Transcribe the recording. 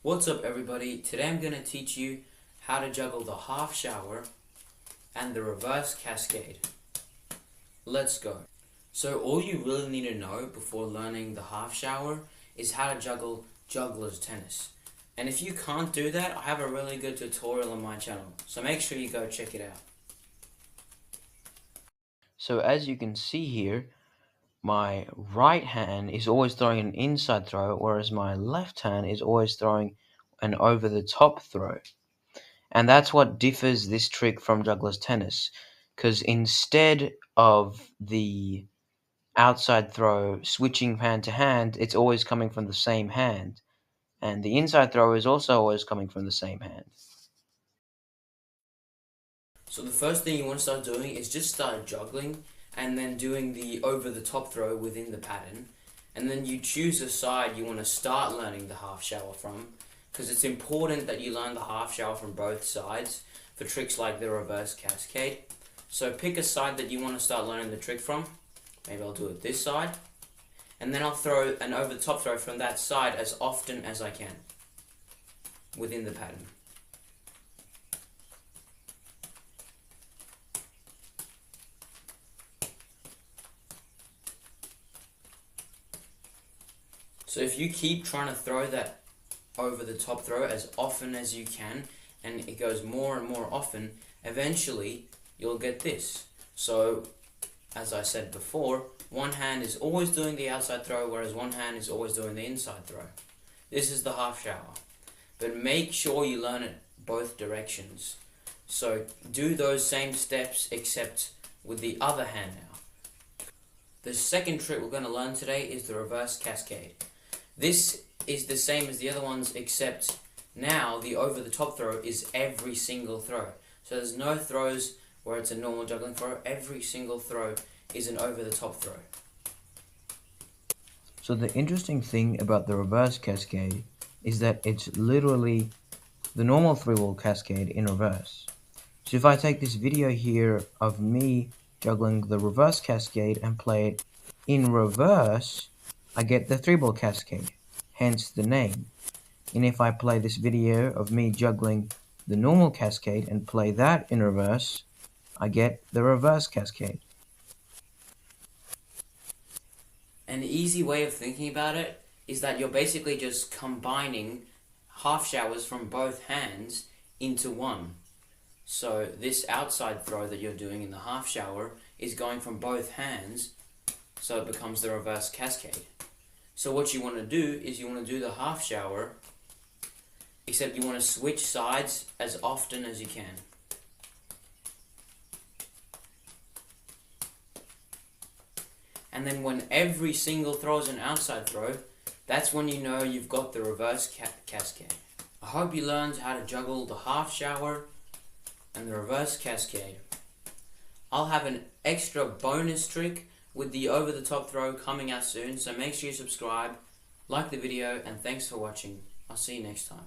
What's up everybody? Today I'm going to teach you how to juggle the half shower and the reverse cascade. Let's go. So all you really need to know before learning the half shower is how to juggle juggler's tennis. And if you can't do that, I have a really good tutorial on my channel, so make sure you go check it out. So as you can see here, my right hand is always throwing an inside throw, whereas my left hand is always throwing an over-the-top throw. And that's what differs this trick from juggler's tennis, because instead of the outside throw switching hand to hand, it's always coming from the same hand. And the inside throw is also always coming from the same hand. So the first thing you want to start doing is just start juggling and then doing the over-the-top throw within the pattern. And then you choose a side you want to start learning the half shower from, because it's important that you learn the half shower from both sides for tricks like the reverse cascade. So pick a side that you want to start learning the trick from. Maybe I'll do it this side. And then I'll throw an over-the-top throw from that side as often as I can within the pattern. So if you keep trying to throw that over the top throw as often as you can, and it goes more and more often, eventually you'll get this. So as I said before, one hand is always doing the outside throw, whereas one hand is always doing the inside throw. This is the half shower. But make sure you learn it both directions. So do those same steps except with the other hand now. The second trick we're going to learn today is the reverse cascade. This is the same as the other ones, except now the over-the-top throw is every single throw. So there's no throws where it's a normal juggling throw. Every single throw is an over-the-top throw. So the interesting thing about the reverse cascade is that it's literally the normal 3-wall cascade in reverse. So if I take this video here of me juggling the reverse cascade and play it in reverse, I get the 3-ball cascade, hence the name. And if I play this video of me juggling the normal cascade and play that in reverse, I get the reverse cascade. An easy way of thinking about it is that you're basically just combining half showers from both hands into one. So this outside throw that you're doing in the half shower is going from both hands, so it becomes the reverse cascade. So what you want to do is you want to do the half shower, except you want to switch sides as often as you can. And then when every single throw is an outside throw, that's when you know you've got the reverse cascade. I hope you learned how to juggle the half shower and the reverse cascade. I'll have an extra bonus trick with the over-the-top throw coming out soon, so make sure you subscribe, like the video, and thanks for watching. I'll see you next time.